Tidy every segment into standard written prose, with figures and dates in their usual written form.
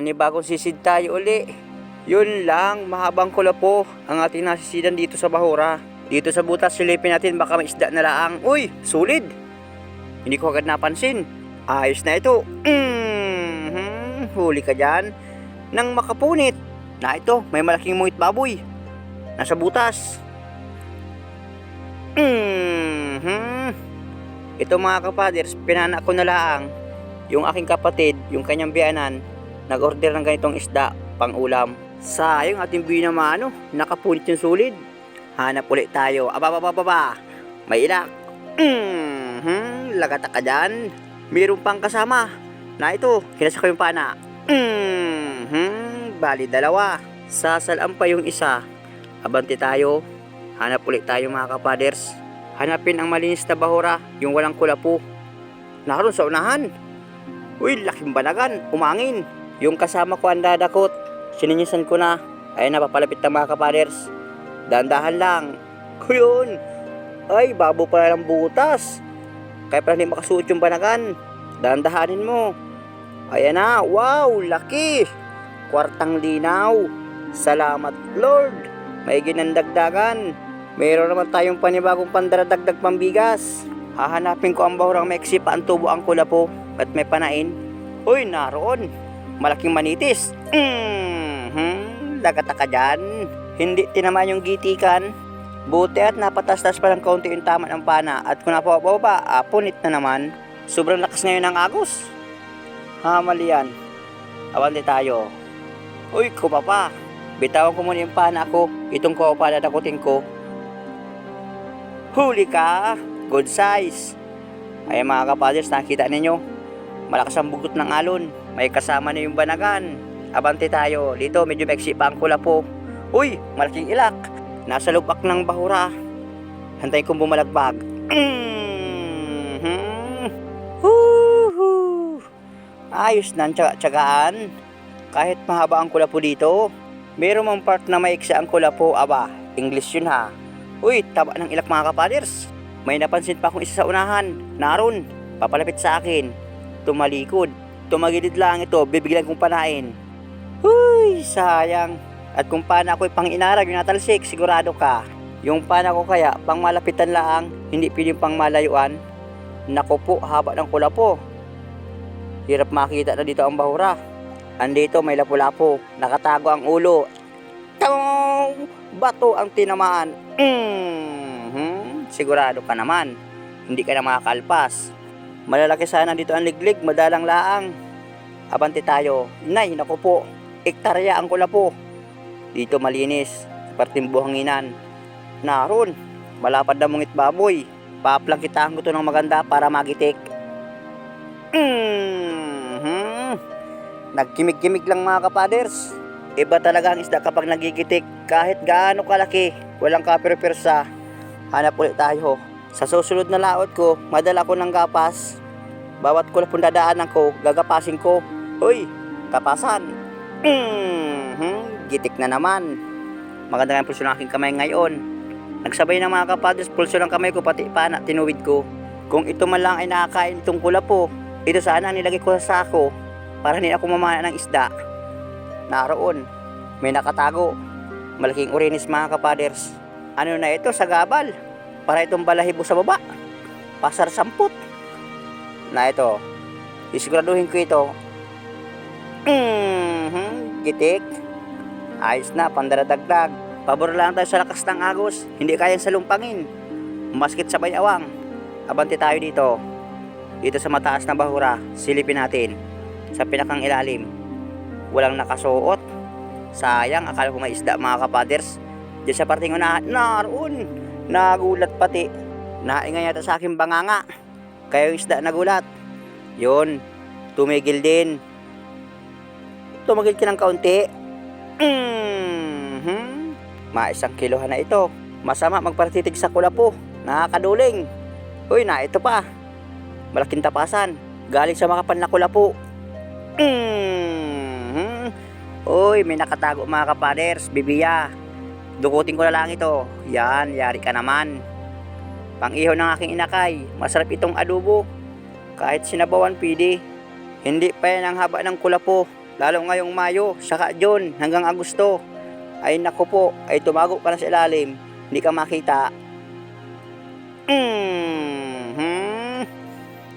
panibagong sisid tayo uli. Yun lang, mahabang kulapo ang ating nasisidan dito sa bahura. Dito sa butas, silipin natin baka may isda na laang. Uy, sulid! Hindi ko agad napansin. Ayos na ito. Huli ka dyan. Nang makapunit. Na ito, may malaking muhit baboy. Nasa butas. Ito mga kapaders, pinana ko na laang. Yung aking kapatid, yung kanyang biyanan, nag-order ng ganitong isda, pang ulam. Sayang ating binamano, nakapunit yung sulid. Hanap ulit tayo. Ababa, may ilak. Lagata ka dyan. Mayroon pang kasama. Na ito, kinasa ko yung pana. Bali dalawa. Sasalaan pa yung isa. Abante tayo. Hanap ulit tayo mga kapaders. Hanapin ang malinis na bahura, yung walang kulapo. Naroon sa unahan. Uy, laking banagan, umangin. Yung kasama ko ang dadakot. Sininisan ko na. Ay napapalapit na mga kapaders. Dahan-dahan lang. Yun. Ay, babo pala ng butas. Kaya pala hindi makasuot yung banagan. Dahan-dahanin mo. Ayan na, wow, laki. Kwartang linaw. Salamat Lord. May ginandagdagan. Mayroon naman tayong panibagong pandaradagdag pambigas. Hahanapin ko ang bahurang meksi pa ang tubo ang kulapo at may panain. Uy, naroon. Malaking manitis. Lagata ka dyan. Hindi tinamaan yung gitikan. Buti at napatastas pa ng kaunti yung tama ng pana. At kung napababa, punit na naman. Sobrang lakas ngayon ng agos. Mali yan. Awante tayo. Uy, kupa pa. Bitawan ko muna yung pana ko. Itong kupa na dakutin ko. Huli ka. Good size. Ay mga kapaders, nakita ninyo. Malakas ang bugot ng alon. May kasama na yung banagan. Abante tayo. Dito medyo meksi pa ang kulapo. Uy, malaking ilak. Nasa lubak ng bahura. Hantay kong bumalagbag. Ayos na ang tsagaan. Kahit mahaba ang kulapo dito. Meron mang part na maiksi ang kulapo. Aba, English yun ha. Uy, taba ng ilak mga kapaders. May napansin pa akong isa sa unahan. Naroon, papalapit sa akin. Tumalikod. Tumagilid lang ito, bibigyan kong panain. Uy, sayang. At kung pana ako'y pang inarag yung natalsik, sigurado ka. Yung pana ko kaya, pang malapitan lang, hindi piling pang malayuan. Naku po, haba ng kulapo. Hirap makita na dito ang bahura. Andito may lapu-lapo, nakatago ang ulo. Bato ang tinamaan. Sigurado ka naman. Hindi ka na makakalpas. Malalaki sana dito ang liglig, madalang laang. Abante tayo. Nay, naku po. Ektarya ang kulapo. Dito malinis. Parting buhanginan. Naroon. Malapad na mungit baboy. Paplangkitahan ko to ng maganda para magitik. Nagkimig-kimig lang mga kapaders. Iba talaga ang isda kapag nagigitik. Kahit gaano kalaki, walang kapirpirsa. Hanap ulit tayo. Sa susunod na laot ko, madala ko ng gapas. Bawat kulapong dadaanan ko, gagapasin ko. Uy, kapasan. Gitik na naman. Maganda nga pulso ng aking kamay ngayon. Nagsabay ng mga kapadres, pulso ng kamay ko pati pana, tinuwid ko. Kung ito man lang ay nakakain itong kulapo, ito sana ang nilagay ko sa sako para hindi ako mamana ng isda. Naroon, may nakatago. Malaking urinis mga kapaders. Ano na ito sa gabal? Para itong balahibo sa baba. Pasar samput. Na ito. Isiguraduhin ko ito. Gitik. Ayos na, pandaradagdag. Pabor lang tayo sa lakas ng agos. Hindi kayang salumpangin. Maskit sabay awang. Abante tayo dito. Dito sa mataas na bahura. Silipin natin. Sa pinakang ilalim. Walang nakasuot. Sayang, akala ko may isda mga kapaders. Diyan sa parting unahan, naroon. Nagulat pati. Naingay yata sa aking banganga. Kaya yung isda nagulat. Yun, tumigil din. Tumigil ka ng kaunti. Maisang kilohan na ito. Masama magpartitig sa kulapo. Nakakaduling. Uy, na ito pa. Malaking tapasan. Galing sa makapan na kulapo. Uy, may nakatago mga kapaders, bibiya. Dukutin ko na lang ito. Yan, yari ka naman. Pang-ihaw ng aking inakay. Masarap itong adobo. Kahit sinabawan pwede. Hindi pa yan ang haba ng kulapo. lalo ngayong Mayo, saka June hanggang Agosto, ay naku po, ay tumago ka na sa ilalim, hindi ka makita.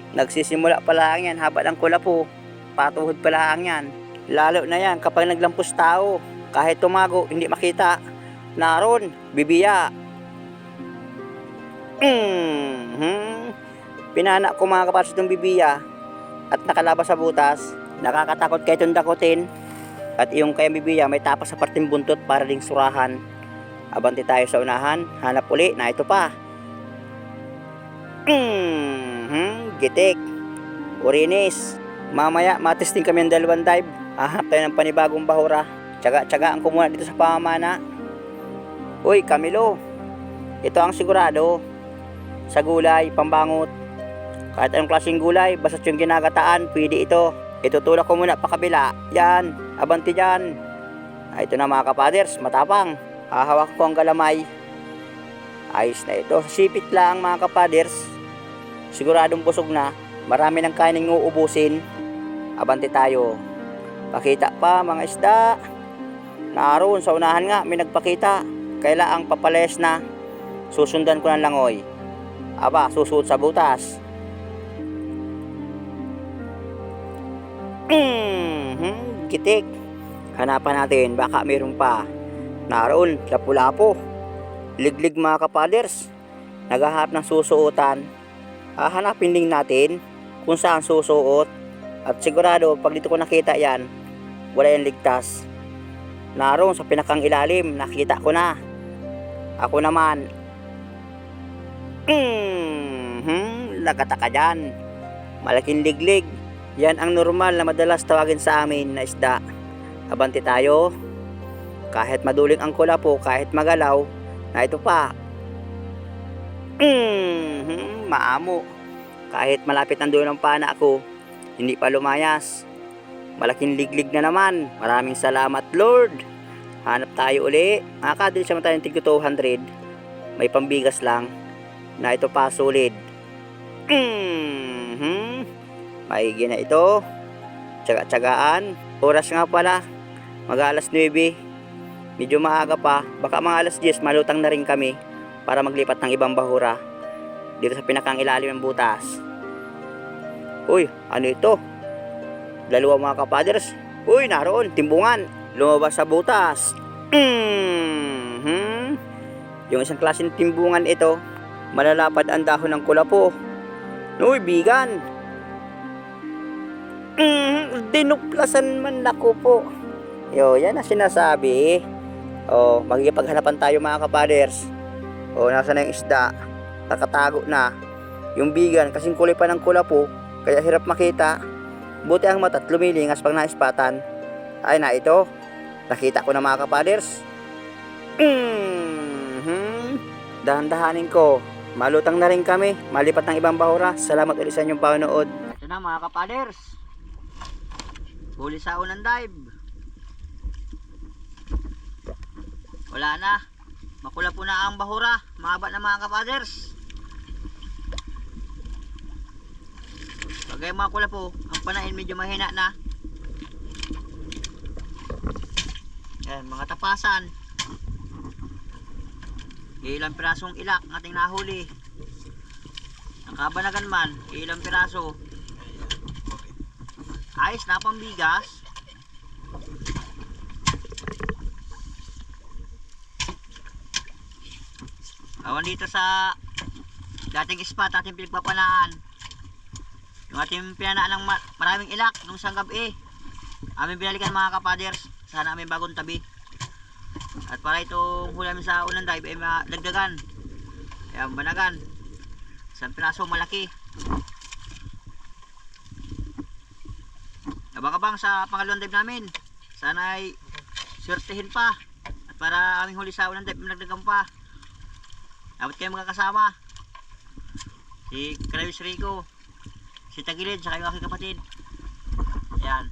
Nagsisimula pa lang yan, haba ng kulapo, patuhod pa lang yan. Lalo na yan kapag naglampos tao, kahit tumago, hindi makita. Naroon, bibiya. Pinana ko mga kapads itong bibiya at nakalabas sa butas. Nakakatakot kayo itong dakutin. At yung kaya bibiya may tapas sa parting buntot para ding surahan. Abante tayo sa unahan, hanap uli na ito pa. Gitik, urinis. Mamaya matesting kami ng dalawang dive. Hahanap tayo ng panibagong bahura. Tsaga-tsagaan ko muna dito sa pamamana. Uy, Camilo, ito ang sigurado. Sa gulay, pambangot. Kahit anong klaseng gulay, basta yung ginagataan, pwede ito. Itutulak ko muna pa kabila. Yan, abante dyan. Ito na mga kapaders, matapang. Hahawak ko ang galamay. Ayos na ito. Sipit lang mga kapaders. Siguradong busog na. Marami ng kaning uubusin. Abante tayo. Pakita pa mga isda. Naroon sa unahan nga, may nagpakita. Kailaang papalayas na. Susundan ko ng langoy. Aba, susuot sa butas. Kitik. Hanapan natin, baka mayroon pa. Naroon, lapu-lapo. Liglig mga kapaders. Naghahanap ng susuotan. Hahanapin din natin kung saan susuot. At sigurado, pag dito ko nakita yan, wala yung ligtas. Naroon sa pinakang ilalim, nakita ko na. Ako naman. Nakataka dyan. Malaking liglig. Yan ang normal na madalas tawagin sa amin na isda. Abante tayo. Kahit maduling ang kulapo, kahit magalaw, na ito pa. Maamo. Kahit malapit ang dulo ng pana ako, hindi pa lumayas. Malaking liglig na naman. Maraming salamat Lord. Hanap tayo uli. Makakadili siya tayo ng tig 200. May pambigas lang. Na ito pa solid. Maigi na ito. Tsaga-tsagaan. Oras nga pala. Mag-alas 9. Medyo maaga pa. Baka mga alas 10 malutang na rin kami para maglipat ng ibang bahura dito sa pinakang ilalim ng butas. Uy, ano ito? Dalawa mga kapaders. Uy, naroon, timbungan. Lumabas sa butas. Yung isang klaseng timbungan ito, malalapad ang dahon ng kulapo. Uy, bigan. Dinuplasan man ako po. Yo, yan ang sinasabi. Oh, maghipaghanapan tayo mga kapaders. Oh, nasa na yung isda? Nakatago na. Yung bigan, kasing kulay pa ng kulapo, kaya hirap makita. Buti ang mata't lumilingas pag naispatan. Ay na ito. Nakita ko na mga kapaders. Dahan-dahanin ko. Malutang na rin kami. Malipat ng ibang bahura. Salamat ulit sa inyong panonood. Ito na mga kapaders. Huli sa unang dive. Wala na. Makula po na ang bahura. Mahaba na mga kapaders. Pagay mga kula po, ang panahin medyo mahina na. Yan, mga tapasan. Ilang pirasong ilak ng ating nahuli. Ang kabanagan man, ilang piraso. Ayos na pambigas. Awan dito sa dating spot ating pinagpapanaan. Yung ating pinanaan ng maraming ilak nung isang gabi. Aming binalikan mga kapaders. Sana aming bagong tabi. At para itong huli namin sa unang dive ay madagdagan. Kaya banagan. Isang piraso malaki. Abang-abang sa pangalawang dive namin. Sana ay swertehin pa. At para aming huli sa unang dive madagdagan pa. Dapat kayo magkakasama. Si Kravis Rico, si Tagilid, saka yung aking kapatid. Ayan.